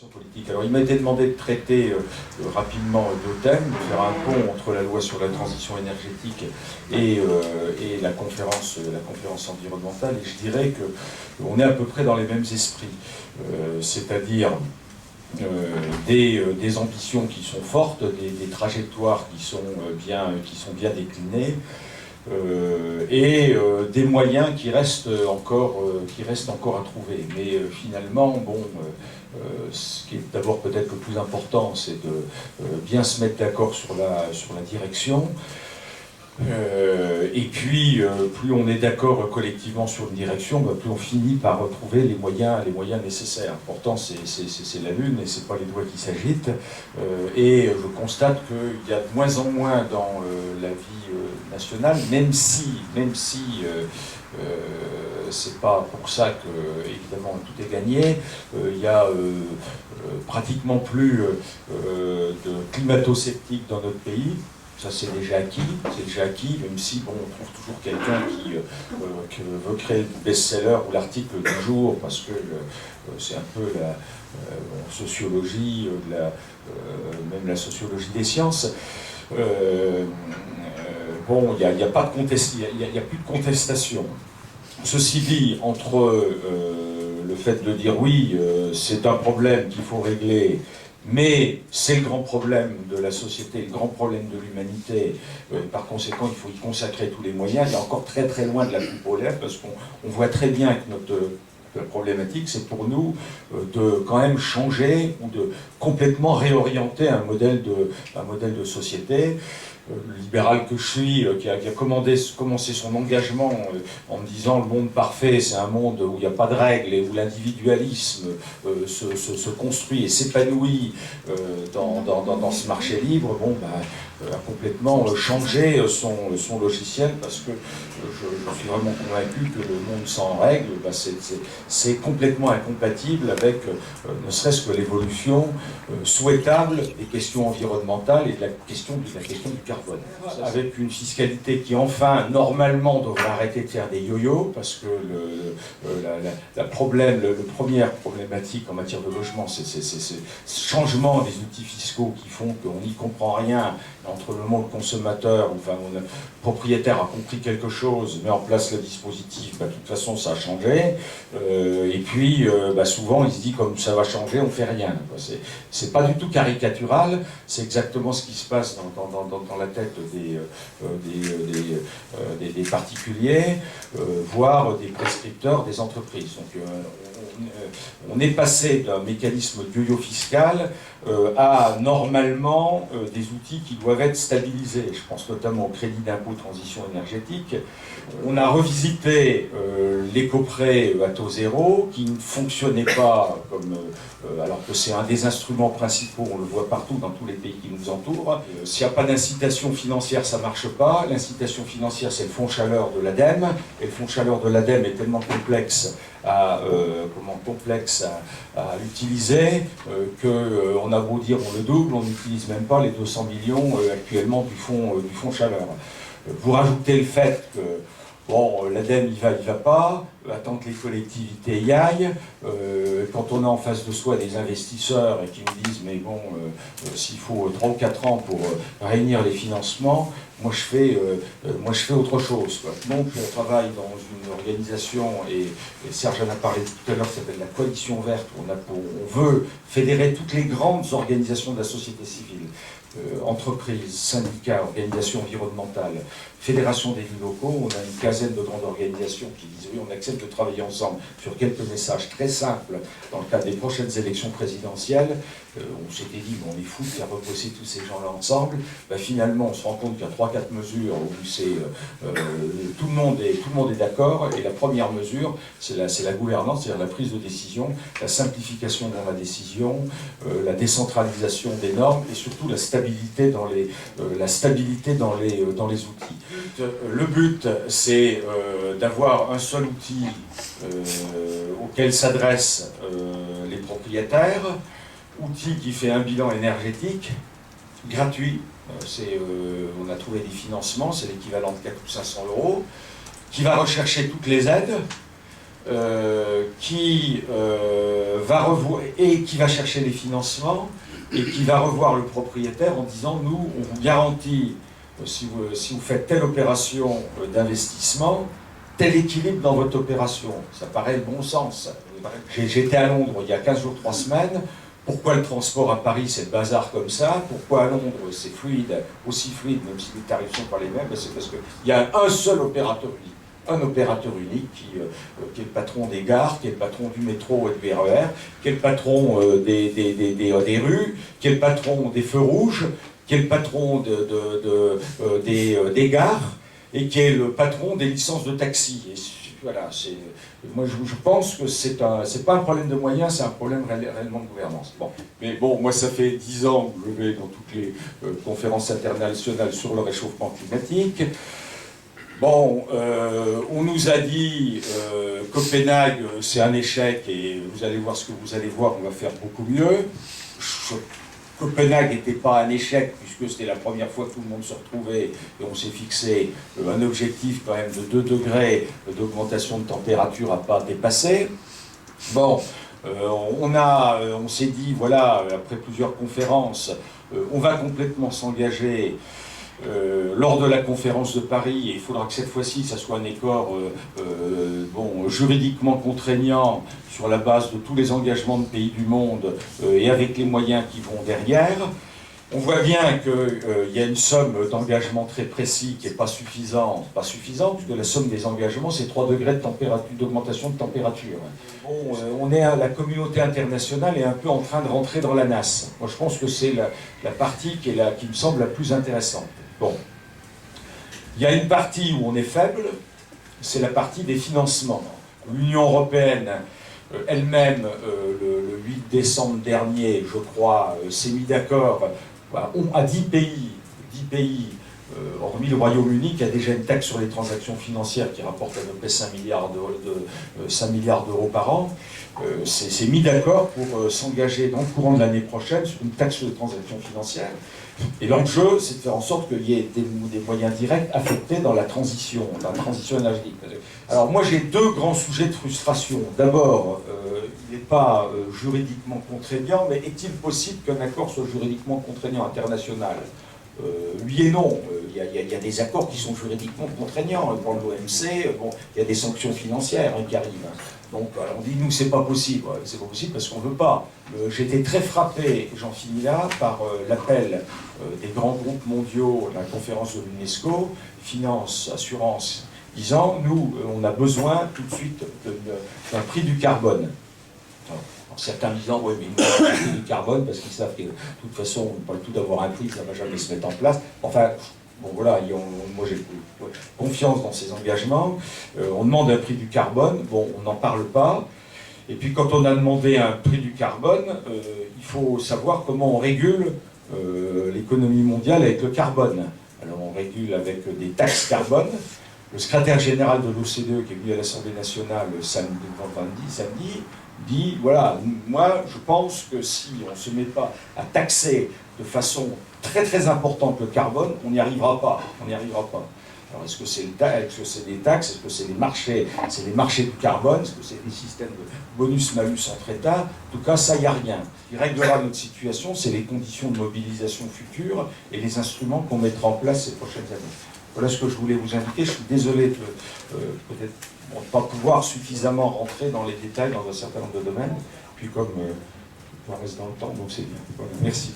Politique. Alors il m'a été demandé de traiter rapidement deux thèmes, de faire un pont entre la loi sur la transition énergétique et la conférence environnementale, et je dirais qu'on est à peu près dans les mêmes esprits, c'est-à-dire des ambitions qui sont fortes, des trajectoires qui sont bien déclinées, et des moyens qui restent encore à trouver. Mais finalement, bon, ce qui est d'abord peut-être le plus important, c'est de bien se mettre d'accord sur la direction. Et puis, plus on est d'accord collectivement sur une direction, plus on finit par retrouver les moyens nécessaires. Pourtant, c'est la Lune et c'est pas les doigts qui s'agitent. Et je constate qu'il y a de moins en moins dans la vie nationale, même si c'est pas pour ça que, évidemment, tout est gagné. Il y a pratiquement plus de climato-sceptiques dans notre pays. Ça, c'est déjà acquis, même si, bon, on trouve toujours quelqu'un qui veut créer le best-seller ou l'article du jour, parce que c'est un peu la sociologie, même la sociologie des sciences. Bon, il n'y a plus de contestation. Ceci dit, entre le fait de dire oui, c'est un problème qu'il faut régler, mais c'est le grand problème de la société, le grand problème de l'humanité, par conséquent il faut y consacrer tous les moyens, il y a encore très très loin de la coupe aux lèvres, parce qu'on voit très bien que la problématique, c'est pour nous de quand même changer ou de complètement réorienter un modèle de société. Le libéral que je suis, qui a commencé son engagement en me disant le monde parfait, c'est un monde où il n'y a pas de règles et où l'individualisme se construit et s'épanouit dans ce marché libre, bon, a complètement changé son logiciel, parce que je suis vraiment convaincu que le monde sans règles, c'est complètement incompatible avec ne serait-ce que l'évolution souhaitable des questions environnementales et de la question du carbone. Avec une fiscalité qui, enfin, normalement, devrait arrêter de faire des yo-yo, parce que la première problématique en matière de logement, c'est ce changement des outils fiscaux qui font qu'on n'y comprend rien entre le monde consommateur, enfin, le propriétaire a compris quelque chose, met en place le dispositif, de toute façon, ça a changé. Et puis, souvent, il se dit, comme ça va changer, on fait rien. C'est pas du tout caricatural, c'est exactement ce qui se passe dans la tête des particuliers, voire des prescripteurs des entreprises. Donc, on est passé d'un mécanisme de yo-yo fiscal à, normalement, des outils qui doivent être stabilisés. Je pense notamment au crédit d'impôt transition énergétique. On a revisité l'éco-prêt à taux zéro, qui ne fonctionnait pas alors que c'est un des instruments principaux, on le voit partout dans tous les pays qui nous entourent. S'il n'y a pas d'incitation financière, ça ne marche pas. L'incitation financière, c'est le fonds chaleur de l'ADEME, et le fonds chaleur de l'ADEME est tellement complexe à utiliser qu'on a beau dire on le double, on n'utilise même pas les 200 millions actuellement du fonds chaleur. Vous rajoutez le fait que bon, l'ADEME, il va pas, attend que les collectivités y aillent. Quand on a en face de soi des investisseurs et qui nous disent mais bon, s'il faut 3 ou 4 ans pour réunir les financements, moi je fais autre chose, quoi. Donc je travaille dans une organisation, et Serge en a parlé tout à l'heure, qui s'appelle la Coalition Verte, où on veut fédérer toutes les grandes organisations de la société civile, entreprises, syndicats, organisations environnementales, fédérations d'élus locaux. On a une quinzaine de grandes organisations qui disent oui, on accepte de travailler ensemble sur quelques messages très simples dans le cadre des prochaines élections présidentielles. On s'était dit, bon, on est fou de faire reposer tous ces gens-là ensemble. Finalement, on se rend compte qu'il y a 3-4 mesures où tout le monde est d'accord. Et la première mesure, c'est la gouvernance, c'est-à-dire la prise de décision, la simplification dans la décision, la décentralisation des normes et surtout la stabilité dans les outils. Le but, c'est d'avoir un seul outil auquel s'adressent les propriétaires, outil qui fait un bilan énergétique gratuit. On a trouvé des financements, c'est l'équivalent de 400 ou 500 €, qui va rechercher toutes les aides, qui va revoir, et qui va chercher les financements, et qui va revoir le propriétaire en disant, nous, on vous garantit, si vous faites telle opération d'investissement, tel équilibre dans votre opération. Ça paraît le bon sens. J'étais à Londres il y a 15 jours, 3 semaines. Pourquoi le transport à Paris, c'est le bazar comme ça? Pourquoi à Londres, c'est fluide, aussi fluide, même si les tarifs ne sont pas les mêmes? C'est parce qu'il y a un seul opérateur unique. Un opérateur unique qui est le patron des gares, qui est le patron du métro et du RER, qui est le patron des rues, qui est le patron des feux rouges, qui est le patron des gares, et qui est le patron des licences de taxi. Et voilà, moi je pense que c'est pas un problème de moyens, c'est un problème réellement de gouvernance. Bon. Mais bon, moi ça fait 10 ans que je vais dans toutes les conférences internationales sur le réchauffement climatique. Bon, on nous a dit Copenhague c'est un échec et vous allez voir ce que vous allez voir, on va faire beaucoup mieux. Copenhague n'était pas un échec puisque c'était la première fois que tout le monde se retrouvait et on s'est fixé un objectif quand même de 2 degrés d'augmentation de température à pas dépasser. Bon, on s'est dit, voilà, après plusieurs conférences, on va complètement s'engager lors de la conférence de Paris, et il faudra que cette fois-ci, ça soit un accord juridiquement contraignant sur la base de tous les engagements de pays du monde et avec les moyens qui vont derrière. On voit bien qu'il y a une somme d'engagement très précis qui n'est pas suffisante, puisque la somme des engagements, c'est 3 degrés d'augmentation de température. Bon, la communauté internationale est un peu en train de rentrer dans la nasse. Moi, je pense que c'est la partie qui me semble la plus intéressante. Bon. Il y a une partie où on est faible, c'est la partie des financements. L'Union européenne elle-même, le 8 décembre dernier, je crois, s'est mis d'accord à 10 pays, hormis le Royaume-Uni, qui a déjà une taxe sur les transactions financières qui rapporte à peu près 5 milliards d'euros par an, s'est mis d'accord pour s'engager dans le courant de l'année prochaine sur une taxe sur les transactions financières. Et l'enjeu, c'est de faire en sorte qu'il y ait des moyens directs affectés dans la transition énergétique. Alors moi, j'ai 2 grands sujets de frustration. D'abord, il n'est pas juridiquement contraignant, mais est-il possible qu'un accord soit juridiquement contraignant international? Oui et non. Il y a des accords qui sont juridiquement contraignants. Pour l'OMC, bon, il y a des sanctions financières qui arrivent. Donc on dit, nous, c'est pas possible. C'est pas possible parce qu'on ne veut pas. J'étais très frappé, j'en finis là, par l'appel des grands groupes mondiaux, la conférence de l'UNESCO, finance, assurance, disant, nous, on a besoin tout de suite d'un prix du carbone. Alors, certains disant, oui, mais ils n'ont pas le prix du carbone parce qu'ils savent que de toute façon, on n'a pas le tout d'avoir un prix, ça ne va jamais se mettre en place. Enfin, bon voilà, moi j'ai confiance dans ces engagements. On demande un prix du carbone, bon, on n'en parle pas. Et puis quand on a demandé un prix du carbone, il faut savoir comment on régule l'économie mondiale avec le carbone. Alors on régule avec des taxes carbone. Le secrétaire général de l'OCDE, qui est venu à l'Assemblée nationale samedi, dit, voilà, moi je pense que si on ne se met pas à taxer de façon très très importante le carbone, on n'y arrivera pas. Alors est-ce que c'est des taxes, est-ce que c'est des marchés du carbone, est-ce que c'est des systèmes de bonus-malus entre États? En tout cas, ça, il n'y a rien. Ce qui réglera notre situation, c'est les conditions de mobilisation futures et les instruments qu'on mettra en place ces prochaines années. Voilà ce que je voulais vous indiquer. Je suis désolé de peut-être ne pas pouvoir suffisamment rentrer dans les détails dans un certain nombre de domaines. Puis comme on reste dans le temps, donc c'est bien. Voilà. Merci.